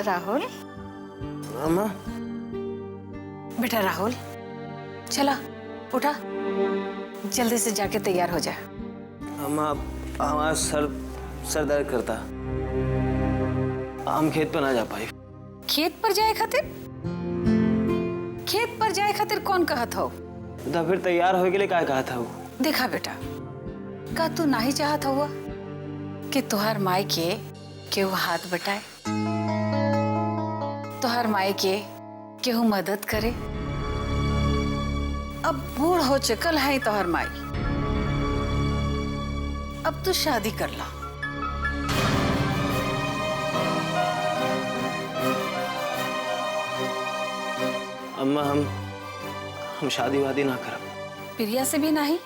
राहुल। अम्मा। बेटा राहुल, चला उठा, जल्दी से जाके तैयार हो जा। अम्मा, हमारा सर दर्द करता, हम खेत पर ना जा पाए। खेत पर जाए खातिर? खेत पर जाए खातिर कौन कहत हो? तो फिर तैयार होने के लिए क्या कहा था वो? देखा बेटा, का तू नहीं चाहत हुआ कि तुहार माई के केहू हाथ बटाए, तुहार माई के केहू मदद करे? अब बूढ़ हो चुकल है तुहार माई, अब तू शादी कर ला। अम्मा, हम शादी वादी ना करब। प्रिया से भी नहीं?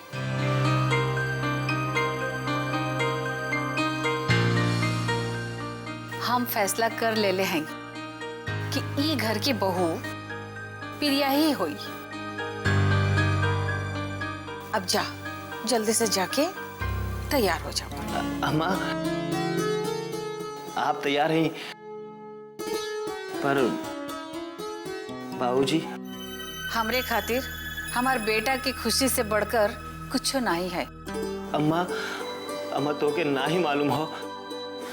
हम फैसला कर ले हैं कि ई घर की बहू प्रिया ही हुई। अब जा, जल्दी से जाके तैयार हो जाओ। अम्मा, आप तैयार हैं, पर बाबूजी? हमरे खातिर हमार बेटा की खुशी से बढ़कर कुछ नहीं है। अम्मा तो के ना ही मालूम हो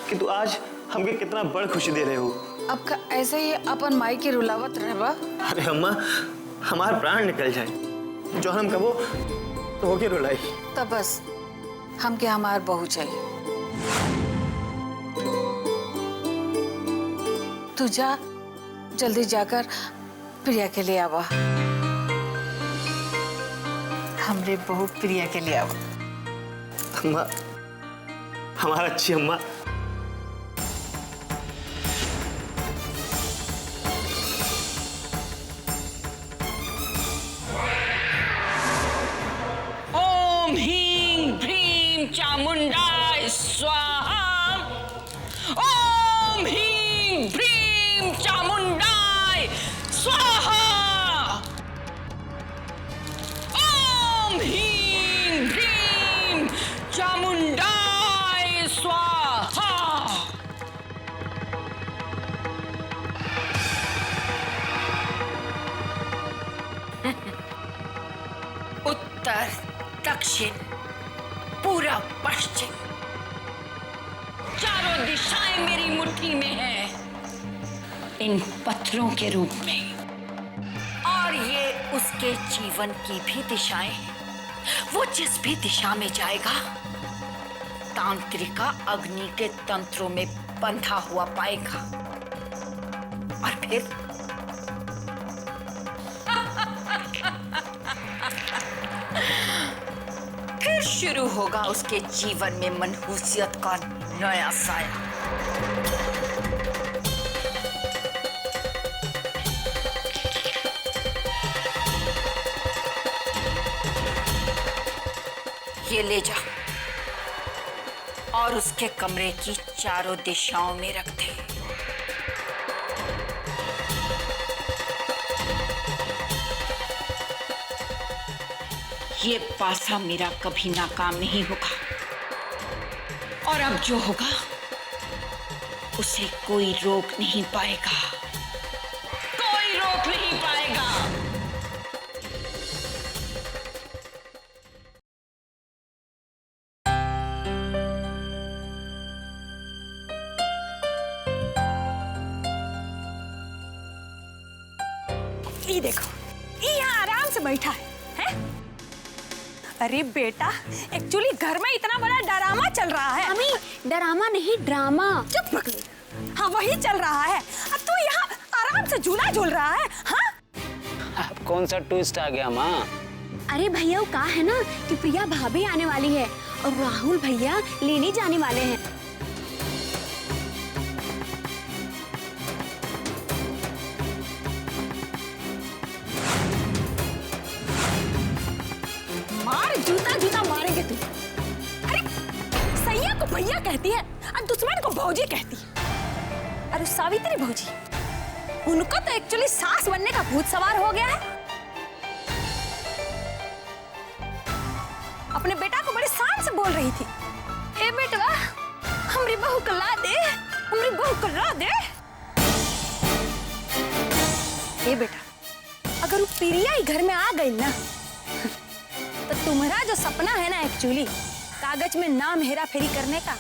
कि तू आज हमके कितना बड़ खुशी दे रहे हो। अब का ऐसे ही अपन माई की रुलावत रहबा? अरे अम्मा, हमारा प्राण निकल जाए जो हम कबो तो के रुलाई। तब बस हमके हमार बहू चाहिए। तू जा, जल्दी जाकर प्रिया के लिए आवा, हमरे बहू प्रिया के लिए आवा। अम्मा, हमारा अच्छी अम्मा। ओम ह्रीं भ्रीं चामुंडाय स्वाहा। ओम ह्रीं भ्रीं चामुंडाय स्वाहा। ओम ह्रीं भ्रीं चामुंडाय स्वाहा। उत्तर, दक्षिण, पूरब, पश्चिम, चारों दिशाएं मेरी मुट्ठी में है, इन पत्थरों के रूप में। और ये उसके जीवन की भी दिशाएं हैं। वो जिस भी दिशा में जाएगा, तांत्रिका अग्नि के तंत्रों में बंधा हुआ पाएगा। और फिर शुरू होगा उसके जीवन में मनहूसियत का नया साया। ये ले जा और उसके कमरे की चारों दिशाओं में रख दे। ये पासा मेरा कभी नाकाम नहीं होगा, और अब जो होगा उसे कोई रोक नहीं पाएगा, कोई रोक नहीं पाएगा। ये देखो, ये यहाँ आराम से बैठा है? अरे बेटा, एक्चुअली घर में इतना बड़ा ड्रामा चल रहा है। मम्मी, ड्रामा नहीं ड्रामा। चुप पकड़ी। हाँ, वही चल रहा है। अब तू यहाँ आराम से झूला झूल रहा है? हाँ? अब कौन सा ट्विस्ट आ गया माँ? अरे भैया, वो कहा है ना कि प्रिया भाभी आने वाली है और राहुल भैया लेने जाने वाले हैं। मार, जूता जूता मारेंगे तू। अरे सैया को भैया कहती है और दुश्मन को भौजी कहती है। अरे सावित्री भौजी, उनको तो एक्चुअली सास बनने का भूत सवार हो गया है। अपने बेटा को बड़ी शान से बोल रही थी, ए बेटवा, हमारी बहू को ला दे, हमारी बहू को ला दे। ये बेटा, अगर वो प्रिया ही घर में आ गई ना, तो तुम्हारा जो सपना है ना एक्चुअली कागज में नाम हेरा फेरी करने का,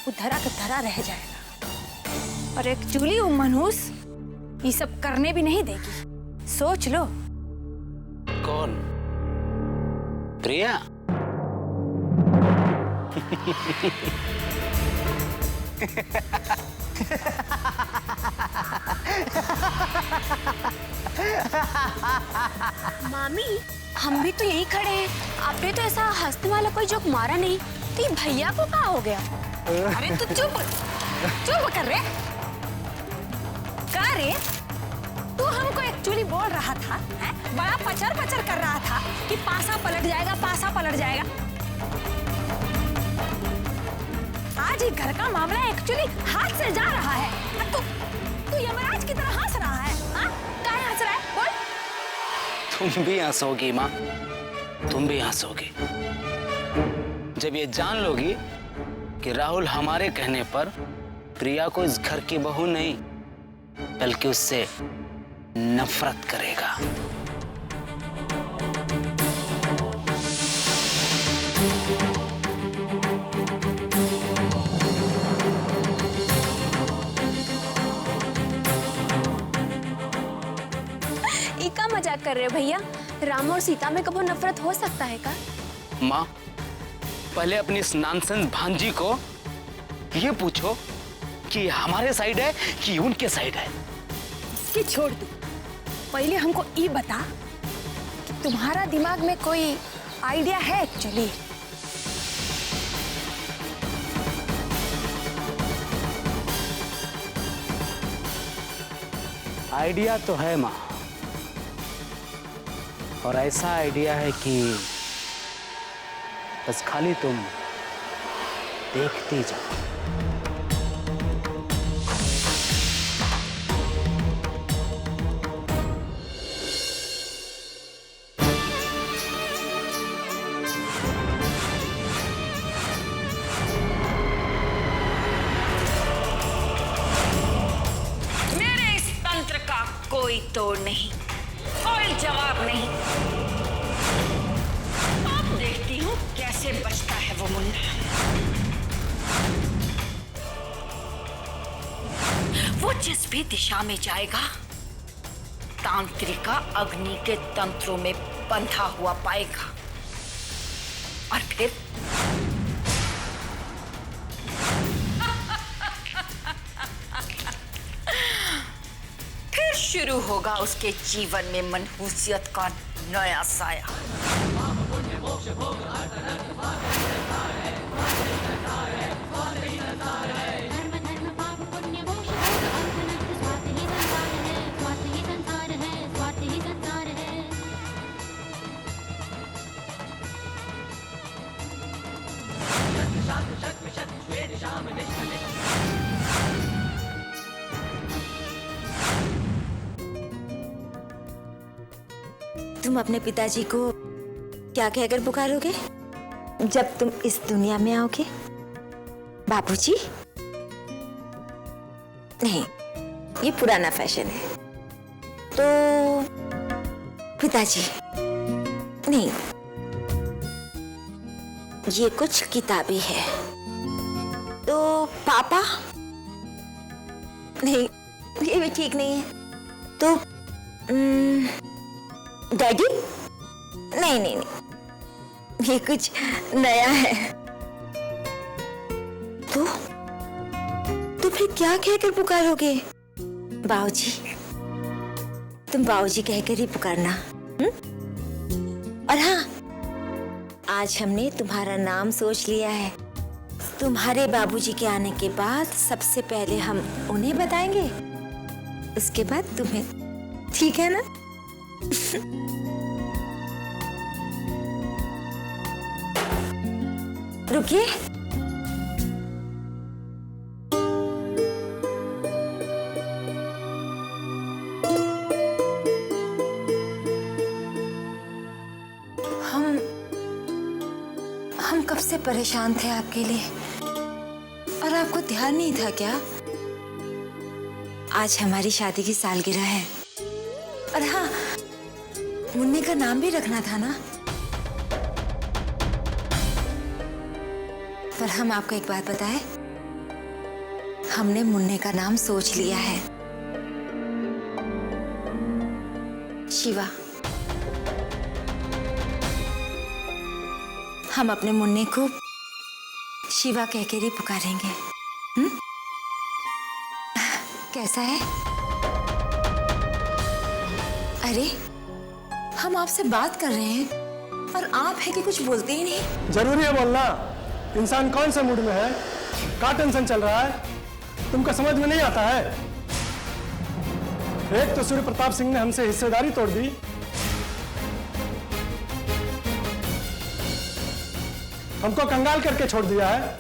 वो धरा का धरा रह जाएगा। और एक्चुअली वो मनहूस ये सब करने भी नहीं देगी, सोच लो। कौन? प्रिया? मामी, हम भी तो यहीं खड़े हैं। आपने तो ऐसा हंसने वाला कोई जोक मारा नहीं, तो ये भैया को क्या हो गया? अरे तू चुप चुप कर रे। का रे, तू हमको एक्चुअली बोल रहा था, है? बड़ा पचर पचर कर रहा था कि पासा पलट जाएगा, पासा पलट जाएगा। आज ही घर का मामला एक्चुअली हाथ से जा रहा है, तू यमराज की तरह हंस रहा है। हाँ, काहे हंस रहा है? बोल। तुम भी हंसोगी माँ, तुम भी हंसोगी जब ये जान लोगी कि राहुल हमारे कहने पर प्रिया को इस घर की बहू नहीं बल्कि उससे नफरत करेगा। इका मजाक कर रहे हो भैया? राम और सीता में कभी नफरत हो सकता है का? माँ, पहले अपनी इस नॉनसेंस भांजी को ये पूछो कि हमारे साइड है कि उनके साइड है। कि छोड़ दो, पहले हमको ये बता कि तुम्हारा दिमाग में कोई आइडिया है एक्चुअली? आइडिया तो है माँ, और ऐसा आइडिया है कि बस खाली तुम देखती जाओ। मेरे इस तंत्र का कोई तोड़ नहीं, कोई जवाब नहीं। अब देखती हूँ कैसे बचता है वो मुन्ना। वो जिस भी दिशा में जाएगा, तांत्रिका अग्नि के तंत्रों में बंधा हुआ पाएगा, और फिर शुरू होगा उसके जीवन में मनहूसियत का नया साया। तुम अपने पिताजी को क्या कहकर पुकारोगे जब तुम इस दुनिया में आओगे? बाबूजी? नहीं, ये पुराना फैशन है। तो पिताजी? नहीं, ये कुछ किताबी है। तो पापा? नहीं, ये भी ठीक नहीं है। तो डैडी? नहीं नहीं नहीं, ये कुछ नया है। तो फिर क्या कहकर पुकारोगे? बाऊजी? तुम बाऊजी कहकर ही पुकारना। और हाँ, आज हमने तुम्हारा नाम सोच लिया है। तुम्हारे बाबूजी के आने के बाद सबसे पहले हम उन्हें बताएंगे, उसके बाद तुम्हें। ठीक है ना? रुकिए। हम कब से परेशान थे आपके लिए, और आपको ध्यान नहीं था क्या? आज हमारी शादी की सालगिरह है। और हाँ, मुन्ने का नाम भी रखना था ना। पर हम आपको एक बात बताएं, हमने मुन्ने का नाम सोच लिया है, शिवा। हम अपने मुन्ने को शिवा कहकर ही पुकारेंगे। कैसा है? अरे, हम आपसे बात कर रहे हैं और आप है कि कुछ बोलते ही नहीं। जरूरी है बोलना। इंसान कौन से मूड में है, क्या टेंशन चल रहा है, तुमको समझ में नहीं आता है। एक तो सूर्य प्रताप सिंह ने हमसे हिस्सेदारी तोड़ दी, हमको कंगाल करके छोड़ दिया है,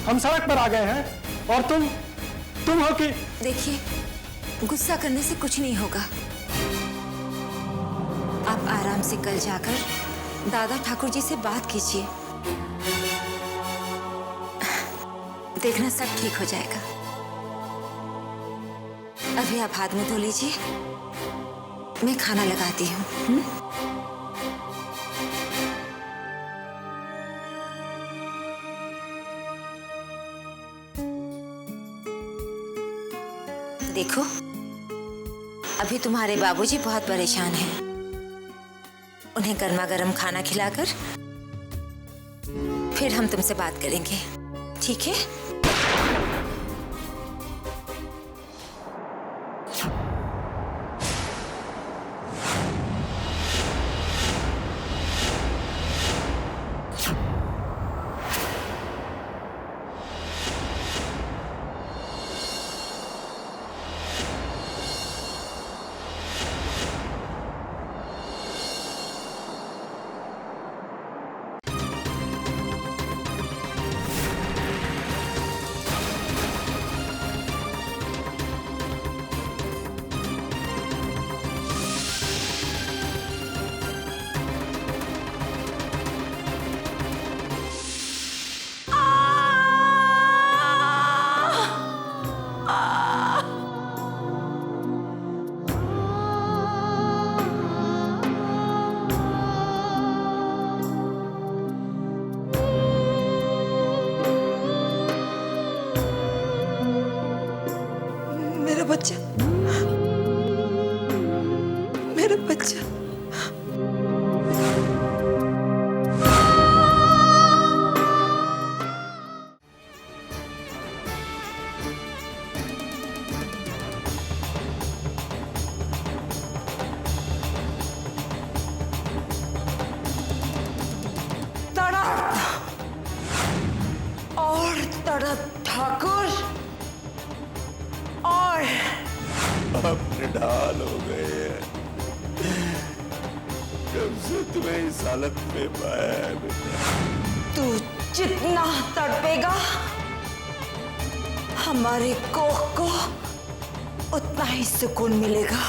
हम सड़क पर आ गए हैं। और तुम हो कि... देखिए, गुस्सा करने से कुछ नहीं होगा। आप आराम से कल जाकर दादा ठाकुर जी से बात कीजिए, देखना सब ठीक हो जाएगा। अभी आप हाथ मुंह धो लीजिए, मैं खाना लगाती हूँ। देखो, अभी तुम्हारे बाबूजी बहुत परेशान हैं। उन्हें गर्मा गर्म खाना खिलाकर फिर हम तुमसे बात करेंगे, ठीक है? बच्चा, मेरा बच्चा। तड़प और तड़प ठाकुर, और अपने ढाल हो गए हैं। जब से तुम्हें इस हालत में पाया है बेटा, तू जितना तड़पेगा हमारे कोख को उतना ही सुकून मिलेगा।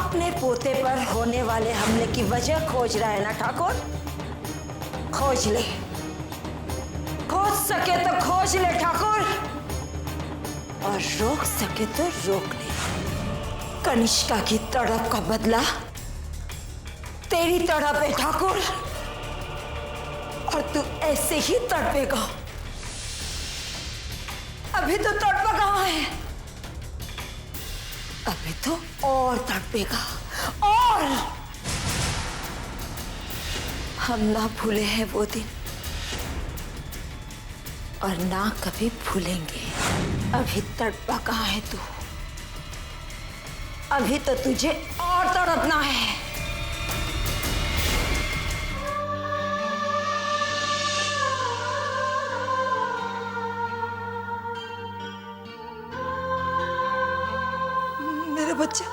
अपने पोते पर होने वाले हमले की वजह खोज रहा है ना ठाकुर? खोज ले, खोज सके तो खोज ले ठाकुर, और रोक सके तो रोक ले। कनिष्का की तड़प का बदला तेरी तड़प है ठाकुर, और तू ऐसे ही तड़पेगा। अभी तो तड़पा कहाँ है, अभी तो और तड़पेगा। और हम ना भूले हैं वो दिन, और ना कभी भूलेंगे। अभी तड़पा कहाँ है तू, अभी तो तुझे और तड़पना है। मेरा बच्चा,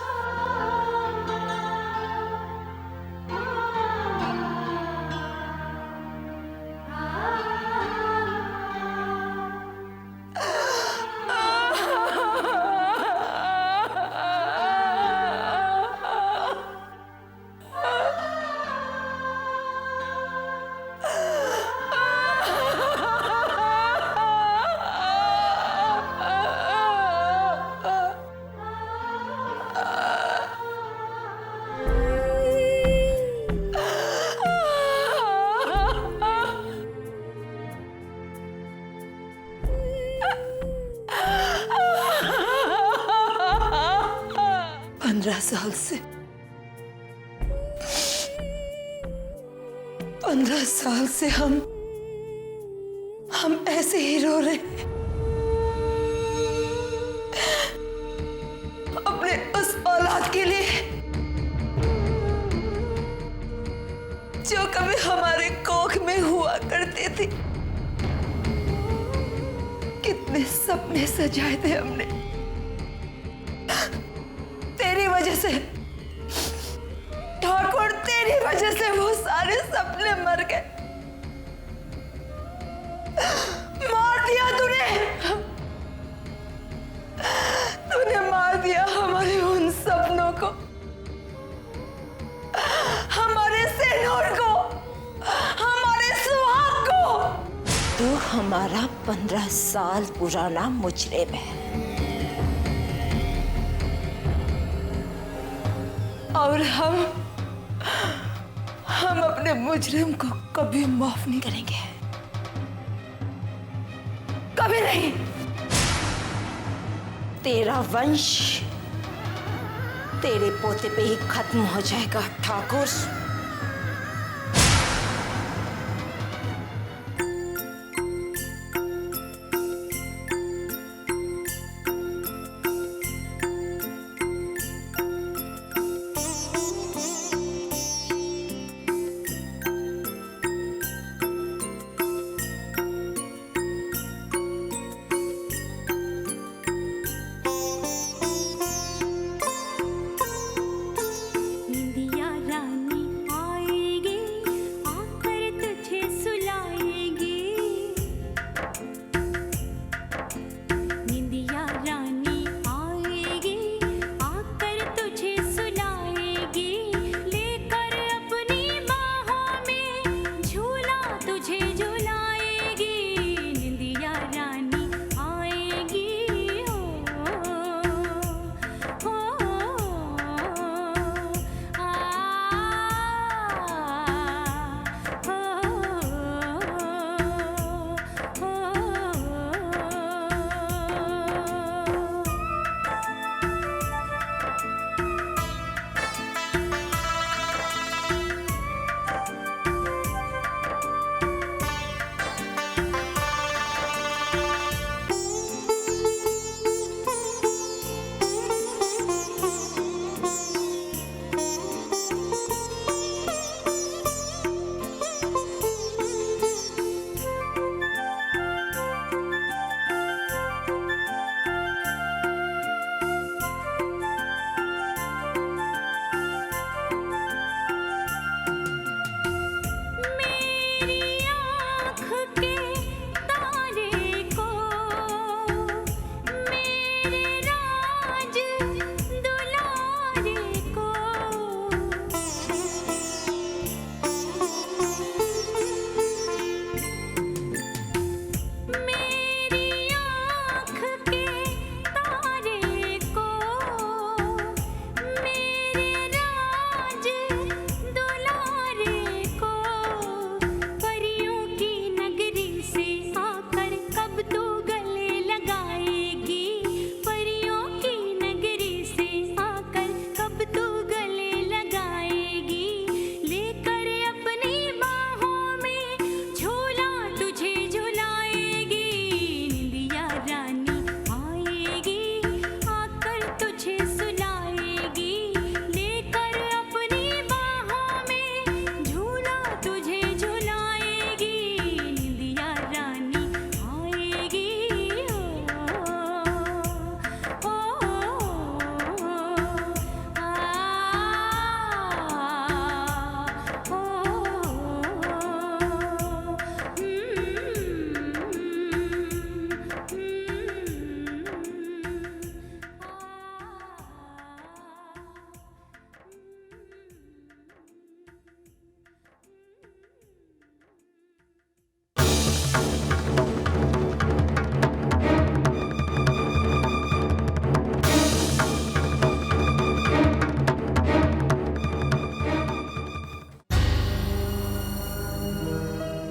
15 साल से 15 साल से हम ऐसे ही रो रहे हैं अपने उस औलाद के लिए जो कभी हमारे कोख में हुआ करते थे। कितने सपने सजाए थे हमने, तेरी वजह से ठाकुर, तेरी वजह से वो सारे सपने मर गए। मार दिया तूने मार दिया हमारे उन सपनों को, हमारे सेनूर को, हमारे सुहाग को। तू हमारा 15 साल पुराना मुजरिम है और हम अपने मुजरिम को कभी माफ नहीं करेंगे, कभी नहीं। तेरा वंश तेरे पोते पे ही खत्म हो जाएगा ठाकुर।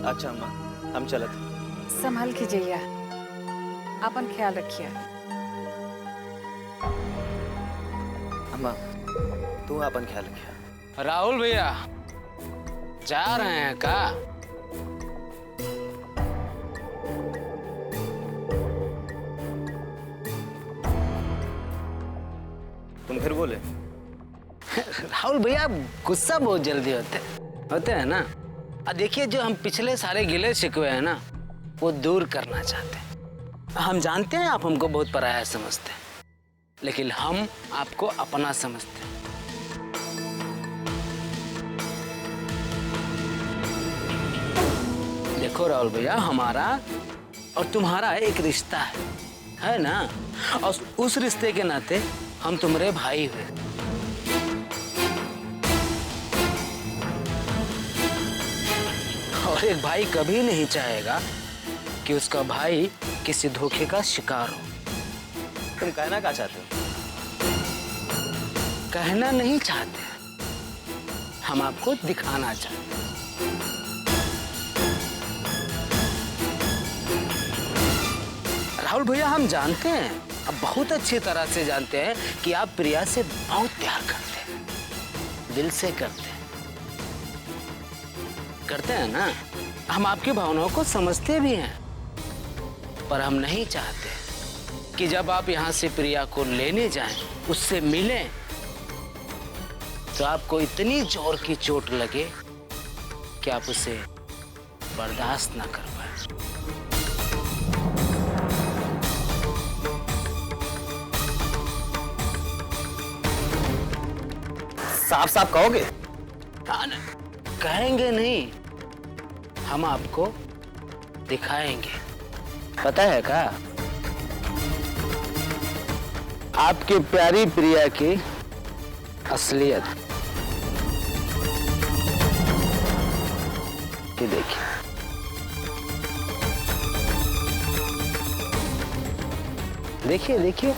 अच्छा अम्मा, हम चलत। संभल के जइया, अपन ख्याल रखिए। अम्मा तू अपन ख्याल रखिया। राहुल भैया जा रहे हैं का? तुम फिर बोले? राहुल भैया गुस्सा बहुत जल्दी होते हैं ना। अब देखिए, जो हम पिछले सारे गिले शिकवे हैं ना, वो दूर करना चाहते हैं। हम जानते हैं आप हमको बहुत पराया समझते हैं, लेकिन हम आपको अपना समझते हैं। देखो राहुल भैया, हमारा और तुम्हारा एक रिश्ता है ना, और उस रिश्ते के नाते हम तुम्हारे भाई हुए। और एक भाई कभी नहीं चाहेगा कि उसका भाई किसी धोखे का शिकार हो। तुम कहना क्या चाहते हो? कहना नहीं चाहते, हम आपको दिखाना चाहते हैं। राहुल भैया, हम जानते हैं, अब बहुत अच्छी तरह से जानते हैं कि आप प्रिया से बहुत प्यार करते हैं, दिल से करते हैं ना। हम आपकी भावनाओं को समझते भी हैं, पर हम नहीं चाहते कि जब आप यहाँ से प्रिया को लेने जाएं, उससे मिलें, तो आपको इतनी जोर की चोट लगे कि आप उसे बर्दाश्त ना कर पाए। साफ साफ कहोगे? कहेंगे नहीं, हम आपको दिखाएंगे। पता है क्या, आपकी प्यारी प्रिया की असलियत ये देखिए। देखिए देखिए,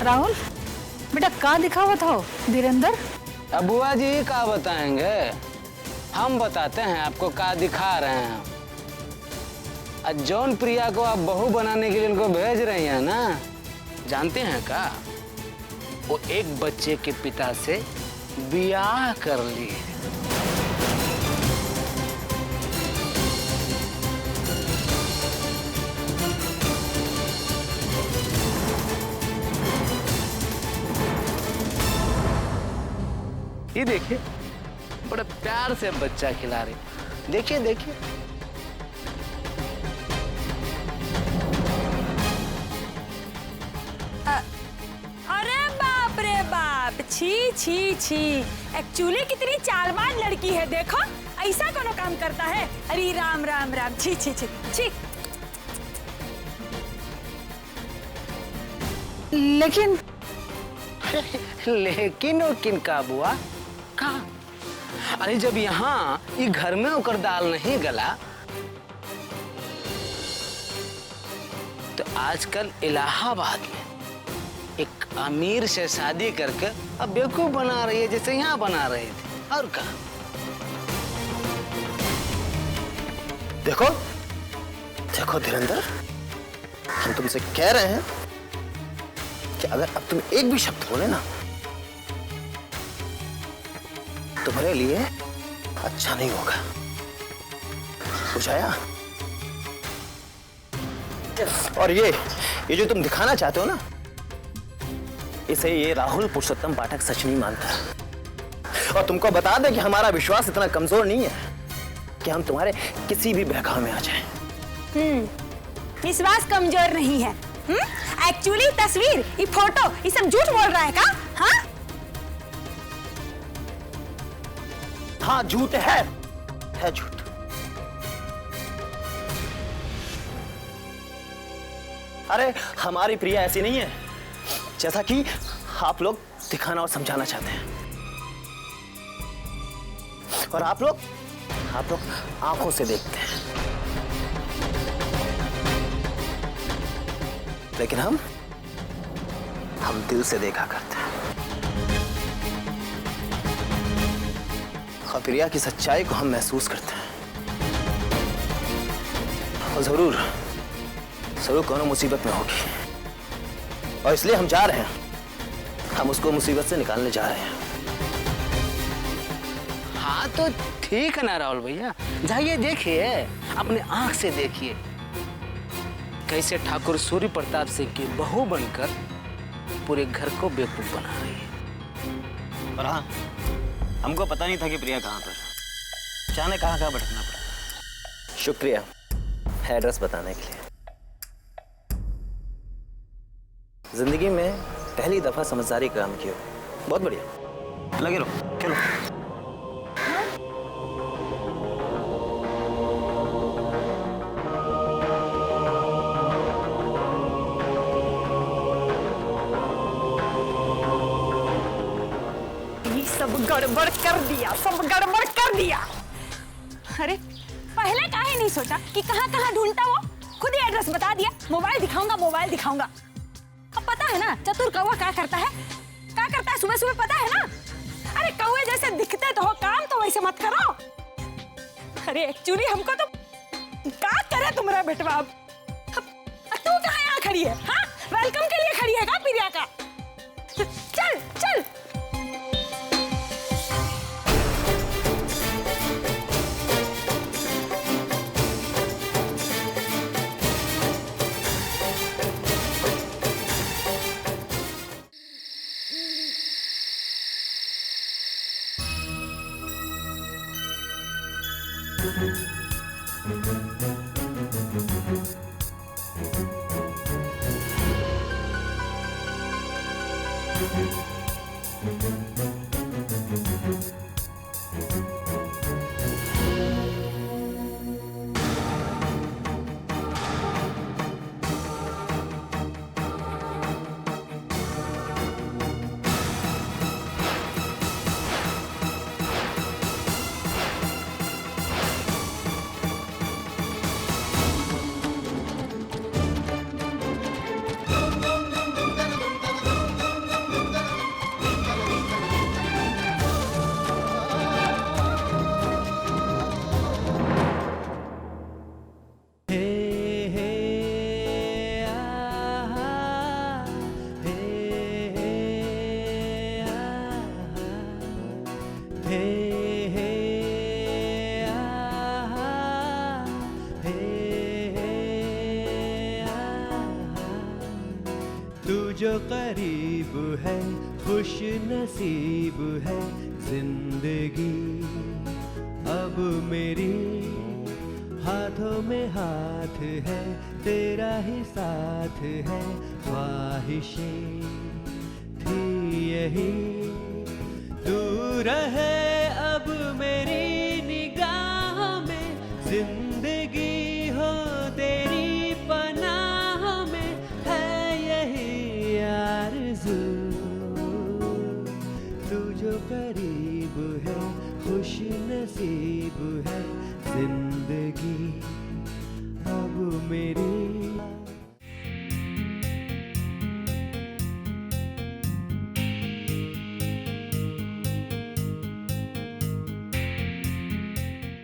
राहुल बेटा, कहाँ दिखा हुआ था धीरेंद्र? अब बुआ जी क्या बताएंगे, हम बताते हैं आपको क्या दिखा रहे हैं। जौन प्रिया को आप बहू बनाने के लिए उनको भेज रही हैं ना, जानते हैं क्या, वो एक बच्चे के पिता से ब्याह कर लिए। ये देखिए, बड़े प्यार से बच्चा खिला रही। देखिए देखिए, अरे बाप रे बाप, छी छी छी, एक्चुअली कितनी चालबाज लड़की है। देखो, ऐसा कोनो काम करता है? अरे राम राम राम, छी छी छी छी। लेकिन लेकिन वो किनका बुआ का? अरे जब यहाँ ये घर में होकर दाल नहीं गला, तो आजकल इलाहाबाद में एक अमीर से शादी करके अब बेवकूफ बना रही है, जैसे यहाँ बना रही थी। और क्या? देखो देखो धीरेंद्र, हम तुमसे कह रहे हैं कि अगर अब तुम एक भी शब्द बोले ना, तुम्हारे लिए अच्छा नहीं होगा, बुझाया? और ये जो तुम दिखाना चाहते हो ना, इसे ये राहुल पुरुषोत्तम पाठक सच नहीं मानता। और तुमको बता दें कि हमारा विश्वास इतना कमजोर नहीं है कि हम तुम्हारे किसी भी बहकावे में आ जाएं। विश्वास कमजोर नहीं है। एक्चुअली तस्वीर, ये फोटो, ये सब झूठ बोल रहा है का? हाँ हाँ, झूठ है झूठ। अरे हमारी प्रिया ऐसी नहीं है जैसा कि आप लोग दिखाना और समझाना चाहते हैं। और आप लोग आंखों से देखते हैं, लेकिन हम दिल से देखा करते हैं। और प्रिया की सच्चाई को हम महसूस करते हैं। और जरूर कोनो मुसीबत में होगी, और इसलिए हम जा रहे हैं। हम उसको मुसीबत से निकालने जा रहे हैं। हाँ तो ठीक है ना राहुल भैया, जाइए देखिए, अपने आंख से देखिए कैसे ठाकुर सूर्य प्रताप सिंह की बहू बनकर पूरे घर को बेवकूफ बना रही है। और हाँ, हमको पता नहीं था कि प्रिया कहाँ पर, जाने कहाँ भटकना पड़ा। शुक्रिया एड्रेस बताने के लिए। जिंदगी में पहली दफा समझदारी काम की हो, बहुत बढ़िया। लगे रहो, चलो। सब गड़बड़ कर दिया, सब गड़बड़ कर दिया। अरे पहले काहे नहीं सोचा कि कहाँ कहाँ ढूंढता वो? खुद ही एड्रेस बता दिया, मोबाइल दिखाऊंगा, मोबाइल दिखाऊंगा। अब पता है ना चतुर कौवा क्या करता है? क्या करता है सुबह सुबह, पता है ना? अरे कौवे जैसे दिखते तो हो, काम तो वैसे मत करो। अरे एक्चुअली हमको तो क्या करे तुम्हारा बेटवा। अब तू कहाँ यहाँ खड़ी है? हाँ, वेलकम के लिए खड़ी है क्या प्रिया का? चल चल। जो करीब है खुश नसीब है जिंदगी, अब मेरी हाथों में हाथ है, तेरा ही साथ है। ख्वाहिशें थी यही, तू रहे अब मेरी निगाह में, जिंदगी हो तेरी पनाह में, है यही आरज़ू। तू जो करीब है खुश नसीब है जिंदगी, अब मेरी।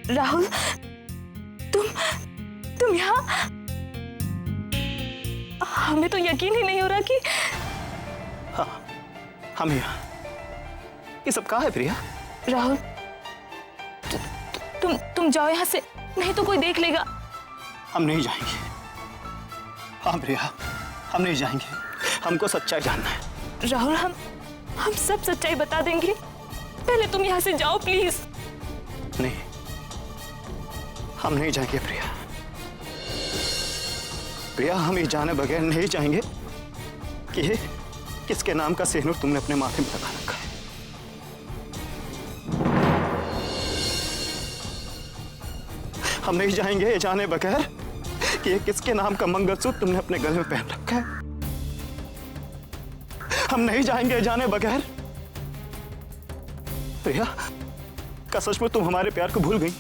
राहुल, तुम यहाँ? हमें तो यकीन ही नहीं हो रहा कि हाँ, हम यहाँ। ये सब कहाँ है प्रिया? राहुल, तुम जाओ यहाँ से, नहीं तो कोई देख लेगा। हम नहीं जाएंगे। हाँ प्रिया, हम नहीं जाएंगे, हमको सच्चाई जानना है। राहुल, हम सब सच्चाई बता देंगे, पहले तुम यहाँ से जाओ प्लीज। नहीं, हम नहीं जाएंगे प्रिया। प्रिया, हम ये जाने बगैर नहीं जाएंगे कि ये किसके नाम का सिंदूर तुमने अपने माथे में लगा रखा है। हम नहीं जाएंगे ये जाने बगैर कि ये किसके नाम का मंगलसूत्र तुमने अपने गले में पहन रखा है। हम नहीं जाएंगे जाने बगैर। प्रिया, क्या सच में तुम हमारे प्यार को भूल गई?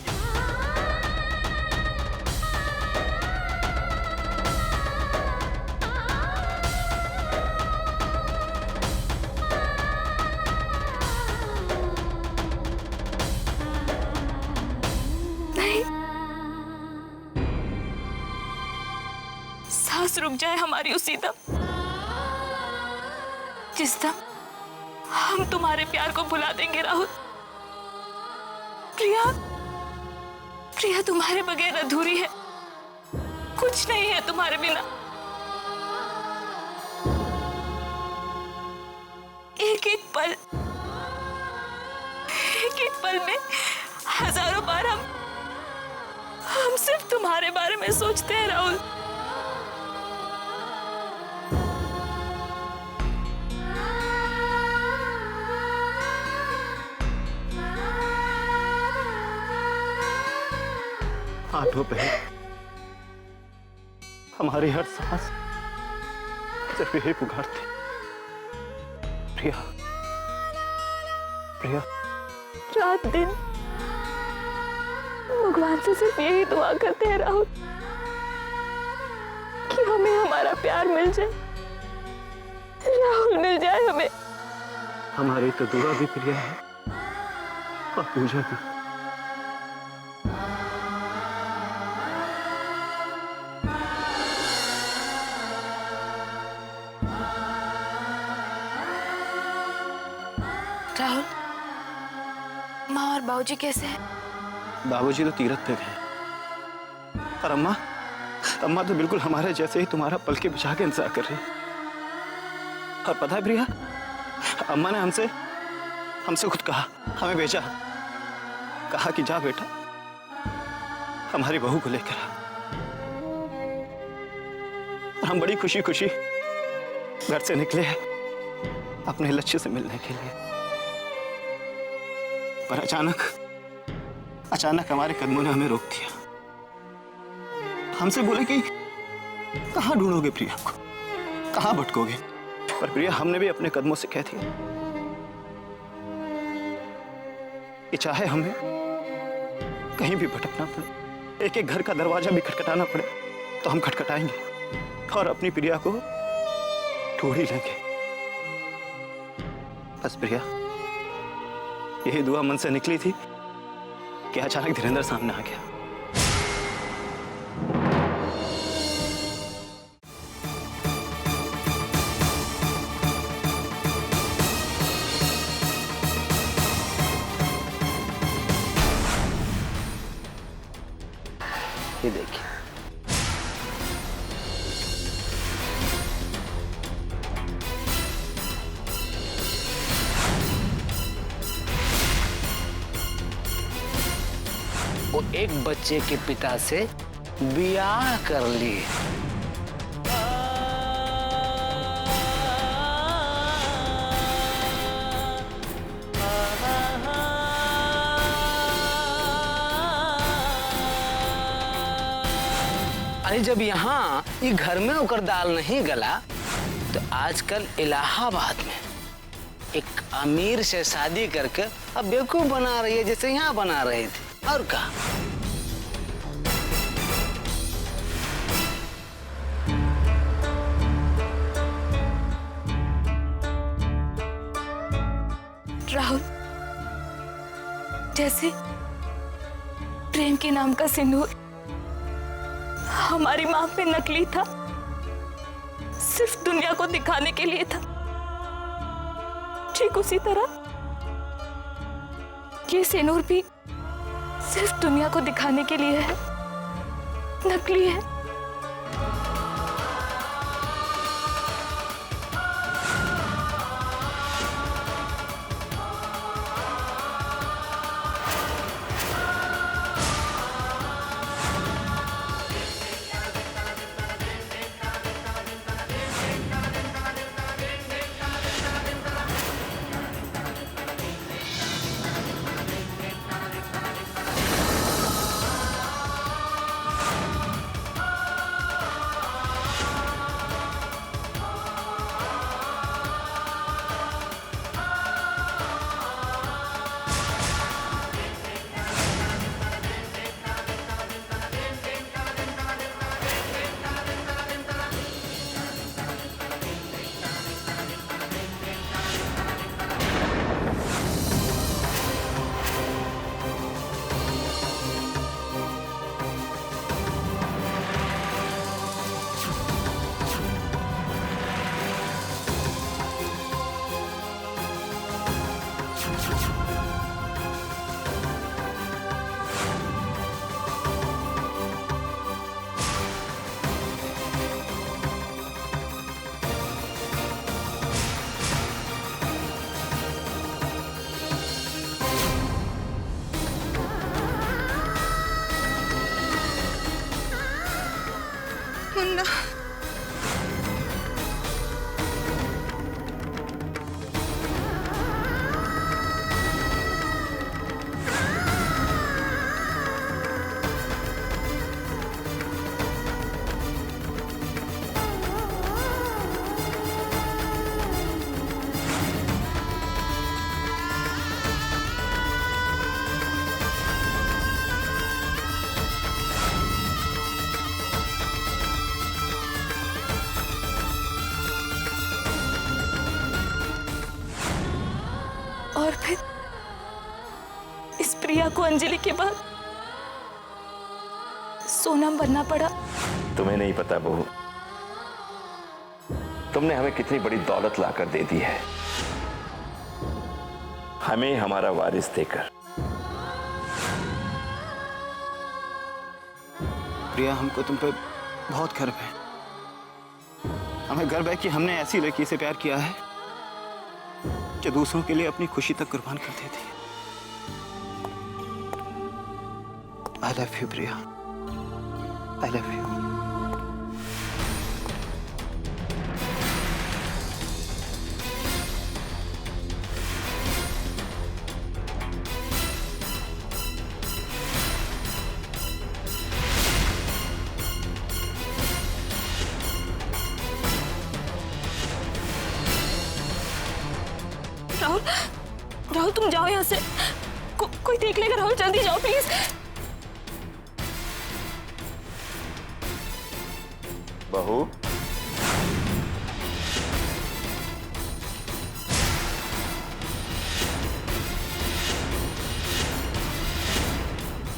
रुक जाए हमारी उसी दम, जिस दम हम तुम्हारे प्यार को भुला देंगे राहुल। प्रिया, प्रिया तुम्हारे बगैर अधूरी है, कुछ नहीं है तुम्हारे बिना। एक एक पल में हजारों बार हम सिर्फ तुम्हारे बारे में सोचते हैं राहुल। आठों पहर हमारी हर सांस सिर्फ यही पुकारती, प्रिया प्रिया। रात दिन भगवान से सिर्फ यही दुआ करते हैं राहुल कि हमें हमारा प्यार मिल जाए, राहुल मिल जाए हमें। हमारी तो दुआ भी प्रिया है और पूजा भी। राहुल, माँ और बाबूजी कैसे हैं? बाबूजी तो तीरथ पे गए और अम्मा तो बिल्कुल हमारे जैसे ही तुम्हारा पलके बिछा के इंतजार कर रही। और पता है प्रिया, अम्मा ने हमसे खुद कहा, हमें भेजा, कहा कि जा बेटा हमारी बहू को लेकर आ। और हम बड़ी खुशी खुशी घर से निकले हैं अपने लक्ष्य से मिलने के लिए। पर अचानक हमारे कदमों ने हमें रोक दिया। हमसे बोले कि कहां ढूंढोगे प्रिया को, कहां भटकोगे। पर प्रिया, हमने भी अपने कदमों से कह दिया कि चाहे हमें कहीं भी भटकना पड़े, एक एक घर का दरवाजा भी खटखटाना पड़े, तो हम खटखटाएंगे और अपनी प्रिया को ढूंढ ही लेंगे। बस प्रिया, यही दुआ मन से निकली थी कि अचानक धीरेंद्र सामने आ गया। ये देखिए, वो एक बच्चे के पिता से ब्याह कर ली। अरे जब यहाँ ये घर में होकर दाल नहीं गला, तो आजकल इलाहाबाद में एक अमीर से शादी करके अब बेवकूफ बना रही है, जैसे यहाँ बना रही थी। और कहा राहुल, जैसे प्रेम के नाम का सिंदूर हमारी मांग में नकली था, सिर्फ दुनिया को दिखाने के लिए था, ठीक उसी तरह ये सिंदूर भी सिर्फ दुनिया को दिखाने के लिए है, नकली है। ना। और फिर इस प्रिया को अंजलि के बाद सोनम बनना पड़ा। तुम्हें नहीं पता बहू, तुमने हमें कितनी बड़ी दौलत लाकर दे दी है, हमें हमारा वारिस देकर। प्रिया, हमको तुम पे बहुत गर्व है। हमें गर्व है कि हमने ऐसी लड़की से प्यार किया है जो दूसरों के लिए अपनी खुशी तक कुर्बान कर देती है। I love you, Priya. I love you। Rahul, Rahul तुम जाओ यहाँ से। कोई देख लेगा। राहुल जल्दी जाओ प्लीज। बहू,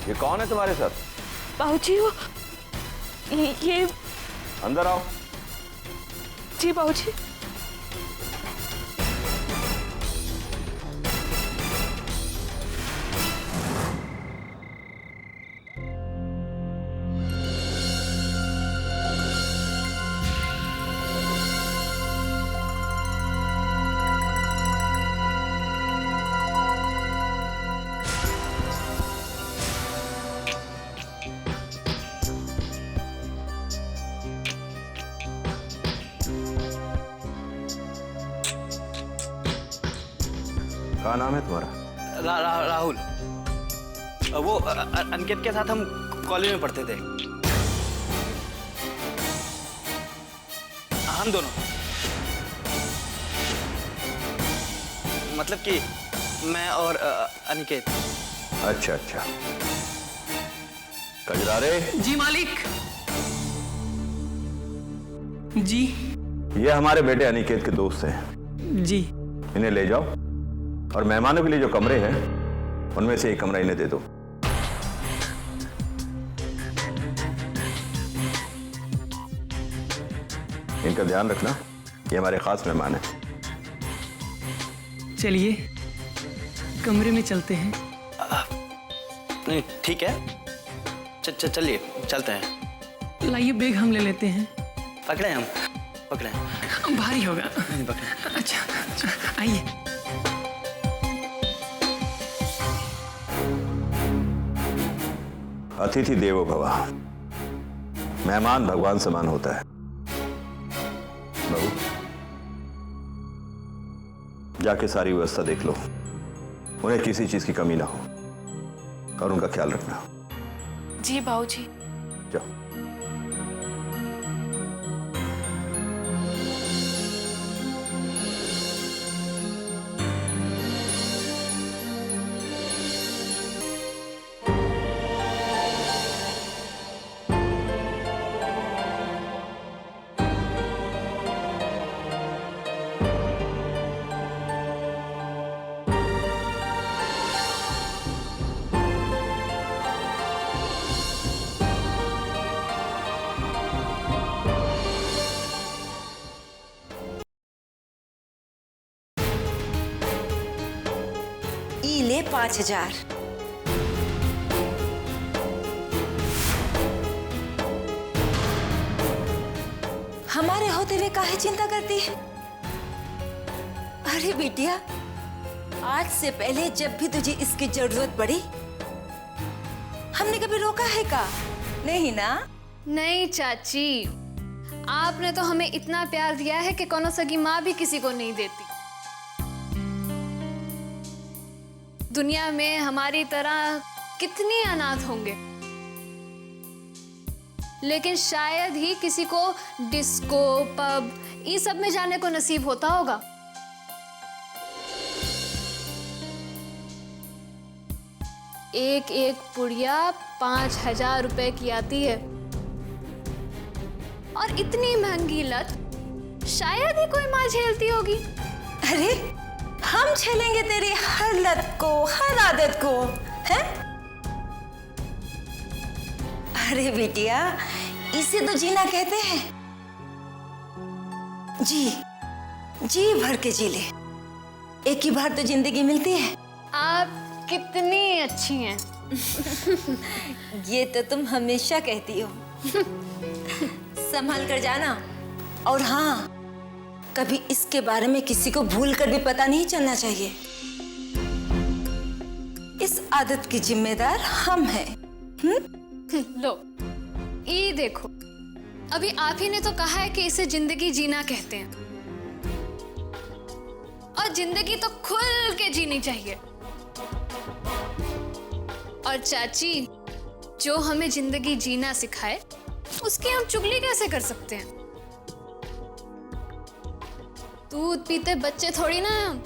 ये कौन है तुम्हारे साथ? बाबूजी वो ये अंदर आओ। जी बाबूजी। क्या नाम है तुम्हारा? राहुल। वो अंकित के साथ हम कॉलेज में पढ़ते थे। हम दोनों, मतलब कि मैं और अनिकेत। अच्छा अच्छा। कजरारे। जी मालिक। जी। ये हमारे बेटे अनिकेत के दोस्त हैं। जी। इन्हें ले जाओ और मेहमानों के लिए जो कमरे हैं उनमें से एक कमरा इन्हें दे दो। इनका ध्यान रखना, ये हमारे खास मेहमान हैं। चलिए कमरे में चलते हैं। नहीं ठीक है, चलिए चलते हैं। लाइए बैग हम ले लेते हैं। पकड़े हम, पकड़े। भारी होगा। नहीं पकड़े। अच्छा आइए। अतिथि देवो भव। मेहमान भगवान समान होता है। बहू, जाके सारी व्यवस्था देख लो, उन्हें किसी चीज की कमी ना हो और उनका ख्याल रखना। जी बाबूजी। जाओ। ले 5000। हमारे होते हुए काहे चिंता करती है? अरे बिटिया, आज से पहले जब भी तुझे इसकी जरूरत पड़ी हमने कभी रोका है का? नहीं ना? नहीं चाची, आपने तो हमें इतना प्यार दिया है कि कोनो सगी माँ भी किसी को नहीं देती। दुनिया में हमारी तरह कितने अनाथ होंगे, लेकिन शायद ही किसी को डिस्को, पब, ये सब में जाने को नसीब होता होगा। एक एक पुड़िया 5,000 रुपए की आती है, और इतनी महंगी लत शायद ही कोई माँ झेलती होगी। अरे हम झेलेंगे तेरी हर लत को, हर आदत को, है? अरे बिटिया, इसे तो जीना कहते हैं। जी भर के जी ले, एक ही बार तो जिंदगी मिलती है। आप कितनी अच्छी हैं। ये तो तुम हमेशा कहती हो। संभल कर जाना, और हाँ, कभी इसके बारे में किसी को भूल कर भी पता नहीं चलना चाहिए। इस आदत की जिम्मेदार हम हैं। लो, ये देखो, अभी आप ही ने तो कहा है कि इसे जिंदगी जीना कहते हैं, और जिंदगी तो खुल के जीनी चाहिए। और चाची, जो हमें जिंदगी जीना सिखाए, उसकी हम चुगली कैसे कर सकते हैं? दूध पीते बच्चे थोड़ी ना हम।